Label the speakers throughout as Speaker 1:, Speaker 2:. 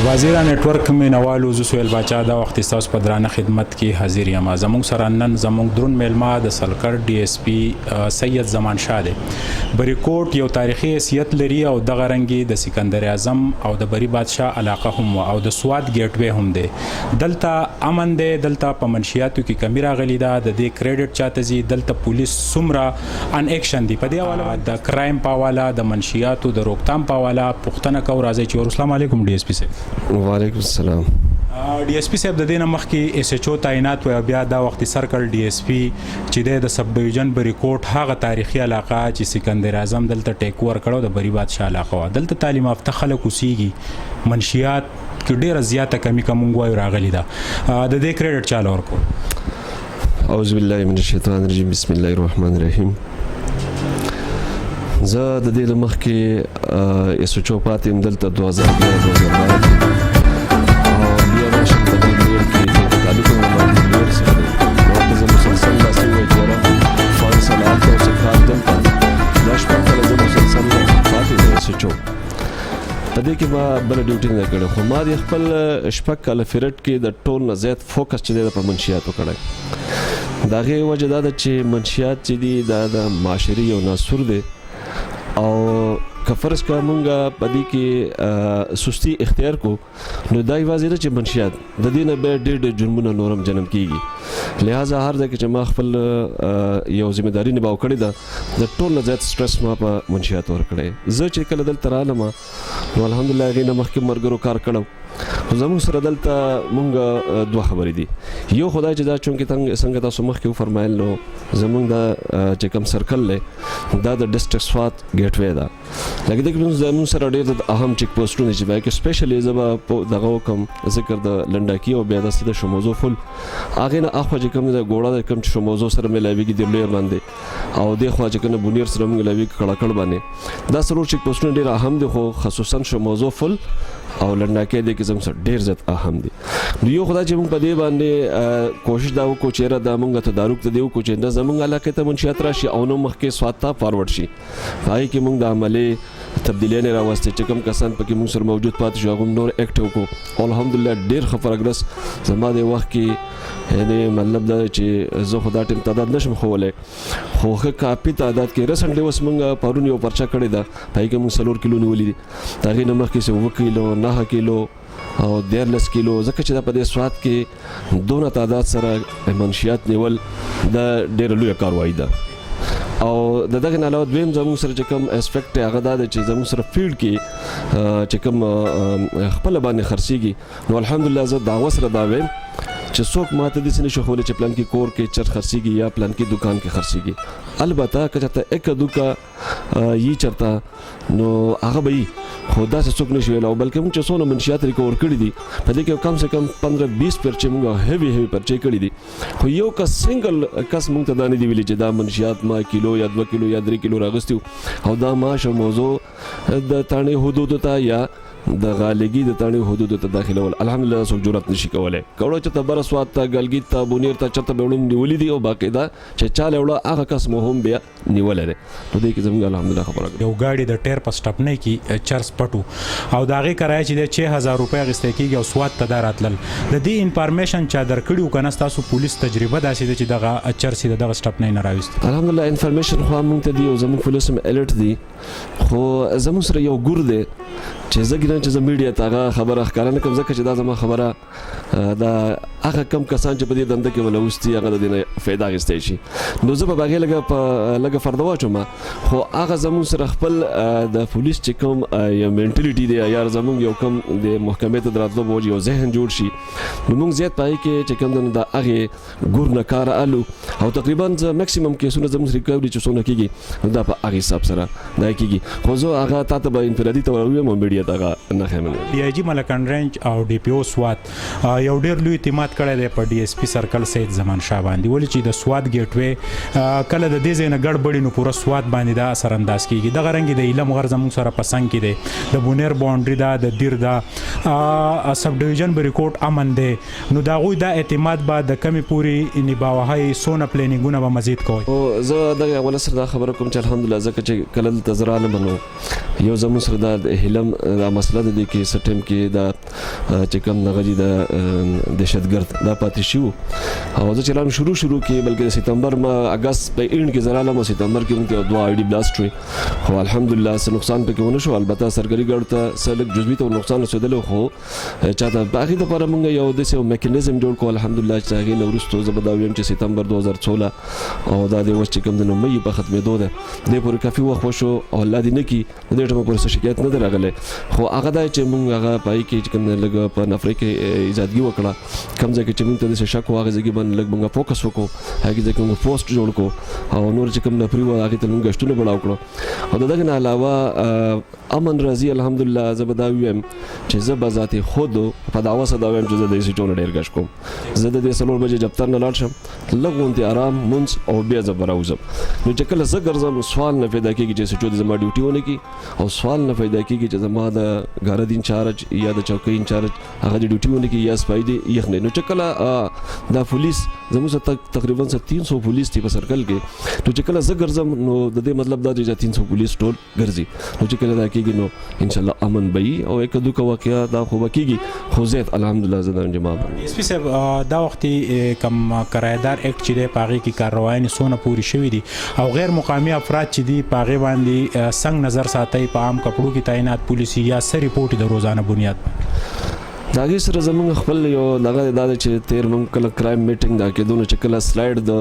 Speaker 1: وزیر نیټورک مینوالو زه سهیل باچا دا وخت ستاسو په درانه خدمت کې حاضر یم. زموږ سره نن زموږ درون میلمه د سلکر ډي اس پي سید زمان شاه دی. بریکوټ یو تاریخي حیثیت لري او دغه رنګي د سکندر اعظم او د بری بادشاه علاقه هم او د سواد ګیټ وی هم دی. دلته امن دی، دلته په منشیاتو کې کمی راغلی ده، د دې کریډټ چاته زی دلته پولیس سمرا ان اکشن دی په دې حواله د کرایم په حواله د منشیاتو د روکتام په حواله پوښتنه کو راځي چې السلام علیکم ډي اس پي صاحب.
Speaker 2: وعلیکم السلام.
Speaker 1: ډي اس پي صاحب د دې نه مخکې اس ایچ او تعینات و بیا دا وخت سرکل ډي اس پي چې د سب ډیویژن بریکوټ هغه تاریخي علاقه چې سکندر اعظم دلته ټیک ور کړو د بری بادشاه علاقه و. دلته تعلیم یافته خلک اوسېږي، منشیات کې ډیره زیاته کمی کومه راغلی ده. د دې کریډټ چاله ورکو.
Speaker 2: اعوذ بالله من الشیطان الرجیم، بسم الله الرحمن الرحیم. زه د دې مخکې اس ایچ او پاتې دلته 2012 او بیا راشم په دې لیر کې تعلقونه باندې لیر سره نو زه مسلسل داسې وایي چې فانسلات او سکرات دلته دا شپږ کله زه مسلسل پاتې د اس ایچ او په دې کې ما بل ډیوټي نه کړې، خو ما د خپل شپږ کله فیرټ کې د ټول نه زیات فوکس چې دی په منشیاتو کړی. د هغې وجه دا ده چې منشیات چې دي دا د معاشري یو ناسور دی او که فرض که مونږ په دې کې سستی اختیار کو نو دا یوازې ده چې منشیات د دې نه بیا ډېر جرمونه نورم جنم کیږي. لہذا هر ځای کې چې ما خپل یو ذمہ داري نباو کړې ده د ټول نه زیات سټرس ما په منشیات ورکړی. زه چې کله دلته رالم نو الحمدلله هغې نه مخکې مرګرو کار کړم، خو زموږ سره دلته مونږ دوه خبرې دي. یو خدای چې دا چونکې څنګه تاسو مخکې وفرمایل نو زموږ دا چې کوم سرکل دی دا د ډسټرکټ سوات ګیټ وی ده. لکه دغه زموږ سره ډېر د اهم چیک پوسټونه چې باید سپیشلی زه به دغه وکم ذکر د لنډاکي او بیا داسې د شموزو فل هغې نه اخوا چې کوم د ګوړه د کوم چې شموزو سره میلاویږي د لویر باندې او دې خوا چې کوم بونیر سره میلاویږي کړکړ باندې دا څلور چیک پوسټونه ډېر اهم دي، خو خصوصا شموزو فل او لنډاکي دی کې زموږ سره ډېر زیات اهم دي. نو یو خدای چې موږ په دې باندې کوشش دا وکړو چې یاره دا موږ تدارک ته دی وکړو چې دا زموږ علاقې ته منشیات راشي او نو مخکې سوات ته فارورډ شي. هغې کې موږ د عملي تبدیلیانې راوستې چې کوم کسان پکې موږ سره موجود پاتې شو هغه نور اکټ وکړو او الحمدلله ډېر ښه پروګرس زما د وخت کې یعنې مطلب دا چې زه خو دا ټیم تعداد نشم ښولی خو ښه کافي تعداد کې رسنټلی اوس موږ پرون یو پرچه کړې ده په هغې کې موږ 4 کیلو نیولي دي، د هغې نه مخکې 7 کیلو 9 کیلو او 13 کیلو، ځکه چې دا په دې سوات کې دونه تعداد سره منشیات نیول دا ډېره لویه کاروایي ده. او د دغه نه علاوه دویم زموږ سره چې کوم اسپیکټ هغه دا دی چې زموږ سره فیلډ کې چې کوم خپله باندې خرڅېږي نو الحمدلله زه دعوه سره دا وایم چې څوک ماته داسې نشي ښوولی چې پلان کې کور کې چرت خرڅېږي یا پلان کې دکان کې خرڅېږي. البته که چېرته اکه دوکه یي چېرته نو هغه به یي، خو داسې څوک نشي ویلی. او بلکې موږ چې څونه منشیات ریکور کړي دي په دې کې کم سے کم 15-20 پرچې موږ هیوي پرچې کړي دي، خو یو کس سنګل کس موږ ته دا نه دي ویلي چې دا منشیات ما کیلو یا 2 کیلو یا 3 کیلو راغستي او دا ماش او موضوع د تاڼې حدودو ته یا د غالګي د تاڼې حدودو ته داخلول الحمدلله څوک جرأت نشي کولی. که وړه چې ته بره سوات ته ګلګي ته بونیر ته چېرته به وړم نیولي دي او باقاعده چې چا له وړه هغه کس مو هم بیا نیولی دی. نو دې کې زموږ الحمدلله خبره کوي
Speaker 1: یو ګاډي د ټیر په سټپنۍ کې چرس پټو او د هغې کرایه چې دی 6000 روپۍ اخیستی کېږي او سوات ته دا راتلل. د دې انفارمیشن چا درکړي و که نه ستاسو پولیس تجربه داسې ده چې دغه چرس یې د دغه سټپنۍ نه راویست؟
Speaker 2: الحمدلله انفارمیشن خو موږ ته دي او زموږ پولیس هم الرټ دي، خو زموږ سره یو ګور دی چې زه ګیرم چې زه میډیا ته هغه خبره ښکاره نه کړم ځکه چې دا زما خبره دا هغه کم کسان چې په دې دنده کې ملوث دي هغه د دې نه فایده اخیستی شي. نو زه به په هغې لږه فرده واچوم، خو هغه زموږ سره خپل د پولیس چې کوم یو مینټلیټي دی یا زموږ یو کم د محکمې ته د راتلو په وجې یو ذهن جوړ شي نو موږ زیات په هغې کې چې کوم دی د هغې ګور نه کار اخلو او تقریبا زه میکسیمم کیسونه زموږ ریکوري چې څونه کېږي نو دا په هغې حساب سره دا کېږي. خو زه هغه تا ته به انفرادي ته ووایم او میډیا ته هغه نه ښیم.
Speaker 1: ډي آی جي ملکن رینج او ډي پي او سوات یو ډېر لوی اعتماد کړی دی په ډي اس پي سرکل سید زمان شاه باندې، ولې چې د سوات ګیټ وی کله د دې ځای نه ګډوډي نو پوره سوات باندې دا اثر انداز کېږي. دغه رنګې د علم غر زموږ سره په څنګ کې دی، د بونیر باونډري ده، د دیر ده، سب ډیویژن بریکوټ امن دی. نو د هغوی دا اعتماد به د کمې پورې نباوهی څونه پلانینګونه به مزید کوئ؟
Speaker 2: او زه دغه اوله سره دا خبره کوم چې الحمدلله ځکه چې کله دلته زه رالم نو یو زموږ سره دا د هیلم دا مسله د دې کې سټیم کې دا چې کوم نغجی د دهشتګرد دا پاتې شو او زه چلان شروع کې بلکې سپتمبر ما اگست په اند کې زراله مو سپتمبر کې موږ دوه آی ډی بلاست شوی خو الحمدلله څه نقصان پکې ونه شو البته سرګری ګړ ته سلک جزوی ته نقصان رسیدل خو چاته باقي د پر موږ یو د سیو میکانیزم جوړ کو الحمدلله چې هغه نورستو زبداویم چې سپتمبر 2016 او دا د وشت کوم د مې په ختمېدو ده د پورې کافي وخت وشو او الله دې نه کی د دې ټمو پر شکایت نه درغله خو هغه دا چې موږ هغه پای کې کوم لګ په نفرې کې ایجادګي وکړه کوم ځکه چې موږ ته د شک واغې ځکه باندې لګ موږ فوکس وکړو هغه ځکه موږ پوسټ جوړ کو او نور چې کوم نفرې و هغه ته موږ غشتونه بڑاو کړو او دغه نه علاوه امن راضي الحمدلله زبداویم چې زه بذات خود په داوا صداویم چې زه د سټون ډیر غش کوم زه د 3 بجې دفتر نه لاړ شم لګونتي آرام مونږ او بیا زبراوزم نو چې کله زه ګرځم سوال نه پیدا کیږي چې سټو د زما ډیوټي ونه کی او سوال نه پیدا کیږي چې زما د غارد انچارج یا د چوکۍ انچارج هغه د ډیوټي ونه کی یا سپای دی یخنه نو چې کله دا پولیس زموږ تقریبا 300 پولیس دی په سرکل کې نو چې کله زه ګرځم نو د دې مطلب دا دی چې 300 پولیس ټول ګرځي نو چې کله دا کیږي نو ان شاء الله امن بي او یک دوه واقعیا دا خو کیږي خو زه الحمدلله زدان جماعت
Speaker 1: اس پی صاحب دا وخت کم کرایدار اکټ چې دی پاغي کې کاروایي سونه پوری شوې دي او غیر مقامی افراد چې دی پاغي باندې څنګه نظر ساتي په عام کپړو کې تعینات پولیسي یا سر ریپورت د روزانه بنیاد
Speaker 2: داګه سره زمونږ خپل یو دغه د چې تیر مونږ کله کرایم میټینګ دا کې دونه چې کله سلایډ د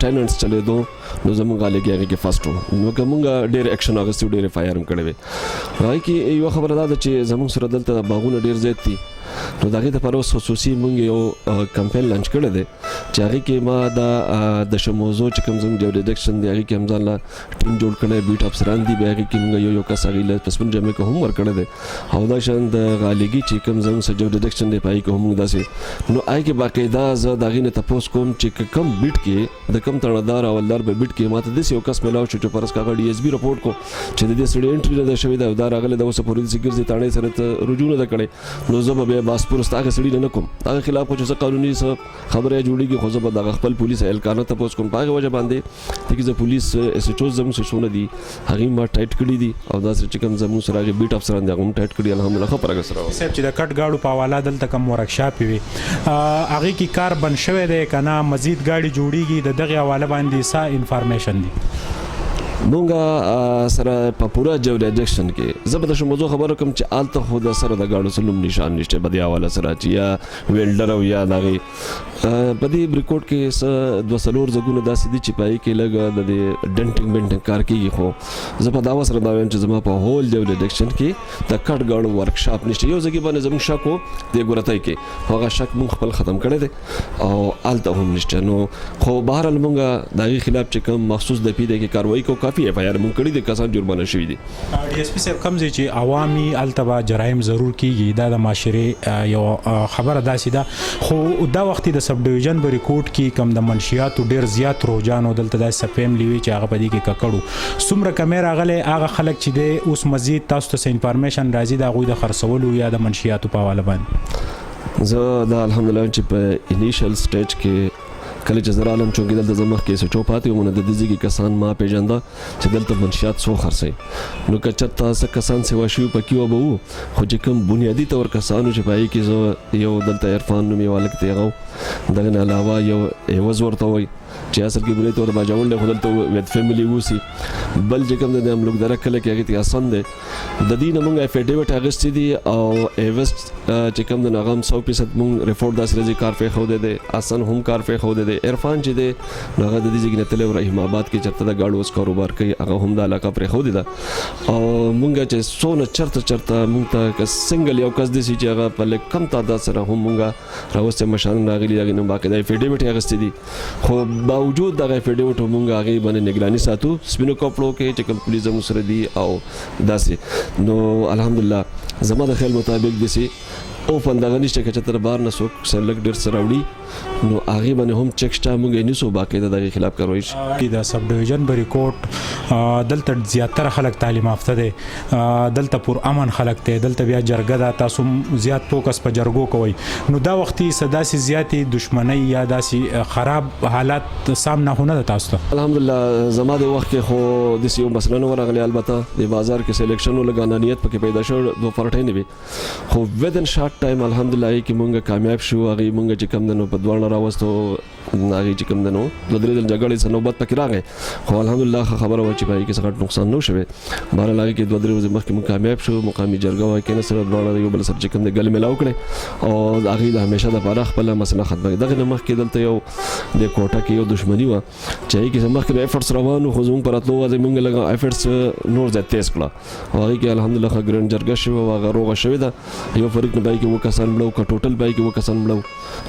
Speaker 2: ټیننټس چلے دو نو زمونږ غالي کې فاست نو کومه ډیر اکشن اغستو ډیر فایر هم کړی وي راي کې یو خبره ده چې زمونږ سره دلته باغونه ډیر زیات دي نو دغه د پروس خصوصي مونږ یو کمپاین لانچ کړی دی چې هغه کې ما د شموزو چې کوم زموږ د ډیټیکشن دی هغه کې هم ځان لا ټیم جوړ کړی بیټ افسران دي به هغه کې مونږ یو کس هغه له پسپن جمع کوم ور کړی دی او دا شان د غالګي چې کوم زموږ سره ډیټیکشن دی پای کوم موږ داسې نو آی کې باقاعده زه دغه نه تاسو کوم چې کوم بیټ کې د کوم تړدار او لار به بیټ کې ماته د یو کس ملاو چې پرس کاغه ډي اس بي رپورټ کو چې د دې سړي انټری نه شوی دا راغله د اوسه پولیس ګرځي تانه سره رجوع نه کړي نو زه به باسپور ستاګه سړي نه کوم دا خلاف خو چې قانوني خبره جوړیږي خو زه به د خپل پولیس اهلکار ته تاسو کوم پاګه وجه باندې چې زه پولیس اس ایچ او زموږ سره دي هغه ما ټایټ کړی دي او دا چې کوم زموږ سره بیټ افسران دي هغه ټایټ کړی الحمدلله خبره سره
Speaker 1: صاحب چې د کټ گاډو په حواله دلته کوم ورکشاپ وي هغه کې کار بن شوی دی کنه مزید گاډي جوړیږي د دغه حواله باندې سا انفارمیشن دي
Speaker 2: مونږه سره په پورا جوړیډکشن کې زبر د موضوع خبرو کوم چې آلته خو د سره د گاډو سلوم نشان نشته بده حواله سره چې یا ویلډر او یا دغه په دې ریکورډ کې س 200 زګونه داسې دي چې پای کې لګ د ډنټینګ کار کوي خو زه په داوا سره دا وایم چې زما په هول جوړیډکشن کې د کټ گاډو ورکشاپ نشته یو ځکه باندې زموږ شکو د ګورتای کې هغه شک مونږ خپل ختم کړی دی او آلته هم نشته نو خو بهر مونږه دغه خلاف چې کوم مخصوص د پیډه کې کاروایی کو کافي اف آی آر مونږ کړی د کسان جرمانه شوی دي
Speaker 1: ډي اس پی صاحب کوم چې عوامي التبا جرایم ضرور کیږي دا د معاشره یو خبره داسې ده خو دا وخت د سب ډیویژن په ریکورډ کې کم د منشیات ډیر زیات روجانو دلته د سپیم لیوي چې هغه په دې کې ککړو څومره کیمرا غلې هغه خلک چې د اوس مزید تاسو ته انفارمیشن راځي دا غوي د خرڅولو یا د منشیاتو په حواله باندې
Speaker 2: زه دا الحمدلله چې په انیشل سټیج کې کله چې زرالم چونګې دلته زمخ کې سچو پاتې ومنه د دې کې کسان ما پیژنده چې دلته منشیات سو خرڅي نو کچته څه کسان سیوا شو پکې وبو خو چې کوم بنیادی تور کسانو چې پای کې زه یو دلته عرفان نومي والک دی غو دغه علاوه یو ایواز ورته وای چې اصل کې بلې تور باجول له خپل وید فیملی وسی بل چې کوم د املوک درکله کې هغه ته آسان دی د دې نمونږ افیډیویټ اغستې دي او ایوس چې کوم د نغم 100% مونږ ریپورت داس رضی کار په خو دي آسان هم کار په خو دي عرفان چې دی هغه د دې ځګنه تل رحیم آباد کې چرته د گاډو اس کاروبار کوي هغه هم د علاقه پر خو دي دا او مونږ چې سونه چرته مونږ ته سنگل یو کس دي چې هغه په کم تعداد سره هم مونږه راوسته مشان راغلي هغه نو باقي د افیډیویټ اغستې دي خو باوجود دغه افیډیویټ مونږ هغه باندې نگرانی ساتو سپینو کپلو کې چې کوم پولیس مسره دي او داسې نو الحمدلله زما د خیال مطابق دي اوپن دغه نشته که چې تر بار نه څوک سلک ډېر څه راوړي نو هغې باندې هم چک شته موږ یې نیسو باقاعده د هغې خلاف کاروایي شي.
Speaker 1: د سب ډویژن بریکوټ دلته زیاتره خلک تعلیم یافته دی دلته پر امن خلک دی دلته بیا جرګه ده تاسو زیات فوکس په جرګو کوئ نو دا وختي داسې زیاتې دشمنۍ یا داسې خراب حالات سامنا خو نه ده تاسو ته؟
Speaker 2: الحمدلله زما د وخت کې خو داسې یو مسله نه ورغلی البته د بازار کې سلیکشن ولږ انانیت پکې پیدا شو دوه فرټۍ نه وي خو ودن شارټ ټایم الحمدلله کې مونږ کامیاب شو هغې مونږ چې کوم دی نو په دواړه راوستو هغې چې کوم دی نو دوه درې ځل جګړې څه نوبت پکې راغی خو الحمدلله ښه خبره وه چې په هغې کې څه غټ نقصان نه و شوی بهرحال هغې کې دوه درې ورځې مخکې مونږ کامیاب شو مقامي جرګه وه کېنه سره دواړه یو بل سره چې کوم دی ګل میلاو کړی او هغې د همیشه دپاره خپله مسله ختمه دغې نه مخکې دلته یو د کوټه کې یو دښمني وه چې هغې کې مخکې د ایفرټس روان وو خو زموږ په راتلو وځې مونږ لږ ایفرټس نور زیات تیز کړه او هغې کې الحمدلله ښه ګرنډ جرګه شوې وه هغه روغه شوې ده یو فریق نه په هغې کې اووه کسان مړه که ټوټل په هغې کې اووه کسان مړه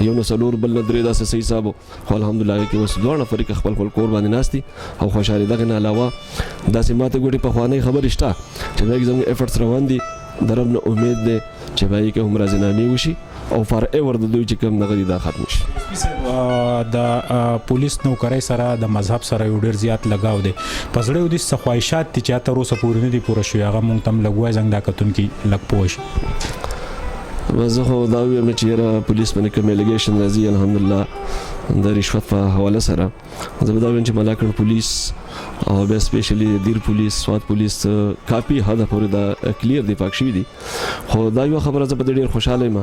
Speaker 2: یو نه څلور بل نه درې داسې صحیح حساب خو الحمدلله هغې کې اوس دواړه فریق خپل خپل کور باندې ناست دي او خوشحالي دغې نه علاوه داسې ماته ګوتې پخوانۍ خبرې شته چې په هغې کې زموږ ایفرټس روان دي د رب نه امید دی چې په هغې کې هم راضینامې وشي او فار ایور د دوی چې کوم دغه دي دا ختم شي.
Speaker 1: د پولیس نوکرۍ سره د مذهب سره یو ډېر زیات لګاو دی په زړه یو داسې څه خواهشات دي چې تر اوسه پورې نه دي پوره شوي هغه مونږ ته هم لږ وایي زنګ دا کتونکي لږ پوه شي.
Speaker 2: زه خو دا ویم چې یاره پولیس باندې کوم الیګیشن راځي الحمدلله د رشوت په حواله سره زه به دا ویم چې ملاکنډ پولیس او بیا سپیشلی دیر پولیس سوات پولیس کافي حده پورې دا کلیر دی پاک شوي دي خو دا یوه خبره زه په دې ډېر خوشحاله یم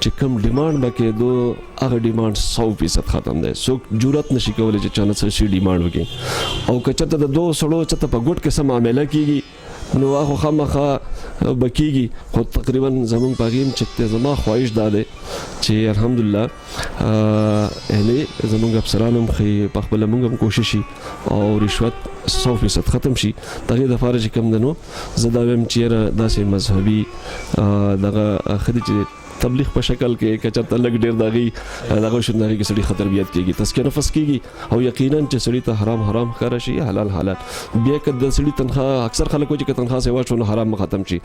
Speaker 2: چې کوم ډیمانډ به کېدو هغه ډیمانډ 100% ختم دی څوک جرأت نشي کولی چې چا نه څه شي ډیمانډ وکړي او که چېرته د دوه سړو چېرته په ګوټ کې څه معامله کېږي نو هغه خامخا به کېږي خو تقریبا زموږ په هغې هم چې زما خواهش دا دی چې الحمدلله یعنې زموږ افسران هم ښې په خپله موږ هم کوشش شي او رشوت 100% ختم شي د هغې دپاره چې کوم دی نو زه دا وایم چې یاره داسې مذهبي دغه ښه دي چې تبلیغ په شکل کې که چېرته لږ ډېر د هغې دغه شو د هغې کې سړي ښه تربیت کېږي تزکیه نفس کېږي او یقینا چې سړي ته حرام حرام ښکاره شي حلال حلال بیا که د سړي تنخواه اکثر خلک وایي چې که تنخواه سیوا شو نو حرام به ختم شي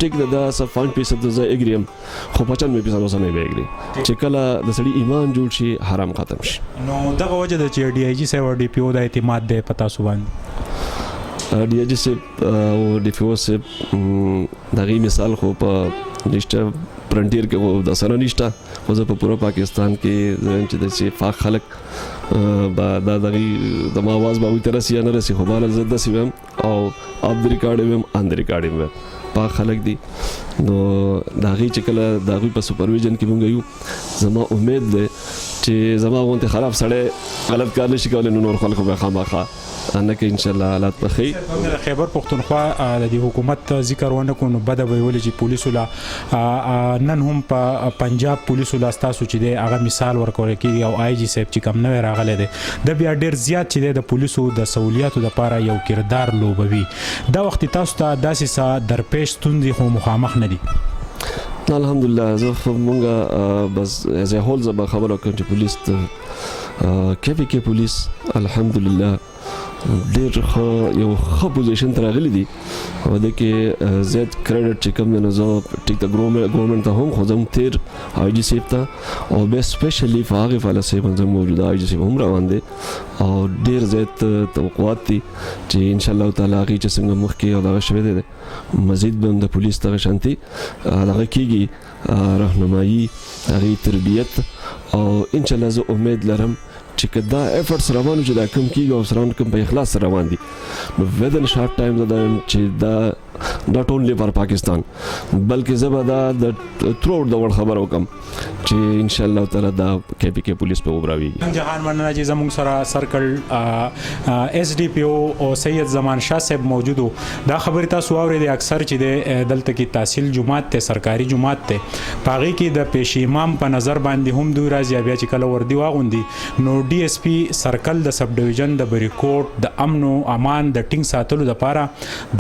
Speaker 2: ټیک ده دا 5% زه اګري یم خو 95% اوسه نه به اګري چې کله د سړي ایمان جوړ شي حرام ختم شي.
Speaker 1: نو دغه وجه ده چې ډي آی جي صاحب او ډي پي او د اعتماد دی په تاسو باندې
Speaker 2: ډي آی جي صاحب او ډي پي او صاحب د هغې مثال خو په نشته فرنټیر کې خو د سره نشته خو زه په پوره پاکستان کې زه چې داسې فاق خلک به دا دغې زما اواز به هغوی ته رسي یا نه رسي خو بهرحال زه داسې ویم او آف د ریکارډ ویم آن د ریکارډ ویم پاک خلک دي نو د هغې چې کله د هغوی په سوپرویژن کې مونږ یو زما امید دی چې زما غوندې خراب سړی غلط کار نشي کولی نو نور خلکو به خامخا نه کې انشاءالله حالات به ښه
Speaker 1: خیبر پښتونخوا د دې حکومت ذکر ونه کړو نو بده به یې ولې چې پولیسو لا نن هم په پنجاب پولیسو لا ستاسو چې دی هغه مثال ورکول کېږي او آی جي صاحب چې کم نوی راغلی دی د بیا ډېر زیات چې دی د پولیسو د سهولیاتو دپاره یو کردار لوبوي دا وخت تاسو ته داسې څه درپېښ ستونزې خو مخامخ نه دي؟
Speaker 2: الحمدلله زه خو مونږ بس ایز ا هول زه به خبره وکړم چې پولیس کې پی کې پولیس الحمدلله ډېر ښه یو ښه پوزیشن ته راغلي دي او د کې زیات کریډټ چې کوم دی نو زه ټیک د ګورنمنټ ته هم خو زه هم تېر آی جي صاحب ته او بیا سپیشلي په هغې فعاله صاحب زموږ موجوده آی جي صاحب هم روان دی او ډېر زیات توقعات دي چې انشاءالله تعالی هغې چې څنګه مخکې او دغه شوی دی مزید به هم د پولیس دغه شانتي دغه کېږي رهنمایي هغې تربیت او انشاءالله زه امید لرم چې که دا ایفرټس روان چې دا کم کېږي او افسران کم په اخلاص سره روان دي نو ودن شارټ ټایم زه دا وایم چې دا ناټ اونلی فار پاکستان بلکې زه به دا د تھرو آوټ د ورلډ خبره وکړم چې انشاءالله تعالی دا کې پی کې پولیس په وبراویږي.
Speaker 1: جهان مننه چې زموږ سره سرکل ایس ډي پی او سید زمان شاه صاحب موجود دا خبرې تاسو واورېدې اکثر چې د دلته کې تحصیل جماعت ته سرکاري جماعت ته په هغې کې د پیش امام په نظر باندې هم دوی راځي بیا چې کله وردي واغوندي نو ډي ایس پی سرکل د سب ډویژن د بریکوټ د امن او امان د ټینګ ساتلو لپاره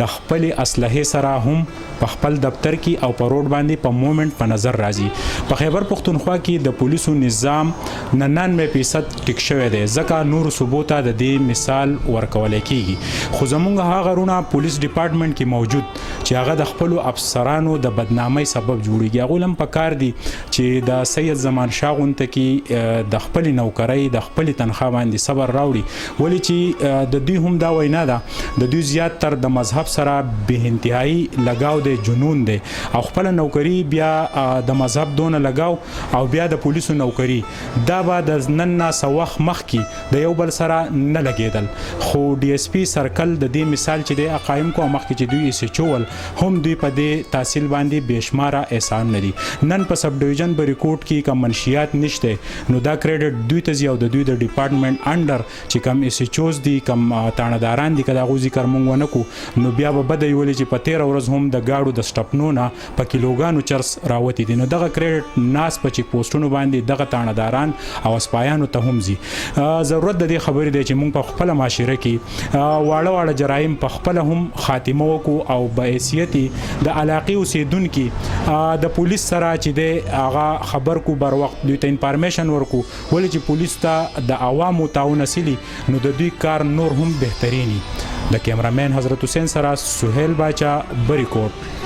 Speaker 1: د خپلې اسلحې صحیح سره هم په خپل دفتر کې او په روډ باندې په مومنت په نظر راځي. په خیبر پختونخوا کې د پولیسو نظام 99% ټیک شوی دی ځکه نور صوبو ته د دې مثال ورکول کیږي. خو زمونږ هغه غرونه پولیس ډپارټمنټ کې موجود چې هغه د خپل افسرانو د بدنامۍ سبب جوړیږي. هغه لم پکار دي چې د سید زمان شاه غونته کې د خپل نوکرۍ د خپل تنخواه باندې صبر راوړي ولې چې د دوی هم دا وینا ده د دوی زیات تر د مذهب سره به انتهایی لګاو دی جنون دی او خپل نوکری بیا د مذهب دونه لګاو او بیا د پولیسو نوکری دا به د نن نه سوخ مخ کې د یو بل سره نه لګیدل. خو ډي اس پی سرکل د دې مثال چې د قائم کو مخ کې چې دوی سچول هم دوی په دې تحصیل باندې بشماره احسان ندي. نن په سب ډیویژن بریکوټ کې کوم منشیات نشته نو دا کریډټ دوی ته او د دوی د ډپارټمنټ انډر چې کوم اسچوز دي کوم تانه دي کدا غوزي کار مونږ ونکو نو بیا به بده ویل چې په 13 ورځ هم د گاډو د سټپنو نه په کیلوګانو چرس راوتی دي. نو دغه کریډټ ناس په چیک پوسټونو باندې دغه تانداران او سپایانو ته هم زی. ضرورت د دې خبرې دی چې موږ په خپل معاشره کې واړه جرایم په خپل هم خاتمه وکړو او به حیثیت د علاقې اوسیدونکو د پولیس سره چې د هغه خبر کو بر وخت دوی ته انفارمیشن ورکو ولې چې پولیس ته د عوامو تعاون اصلي نو د دوی کار نور هم بهتريني. د کیمرامین حضرت حسین سره سہیل باچا بریکوټ.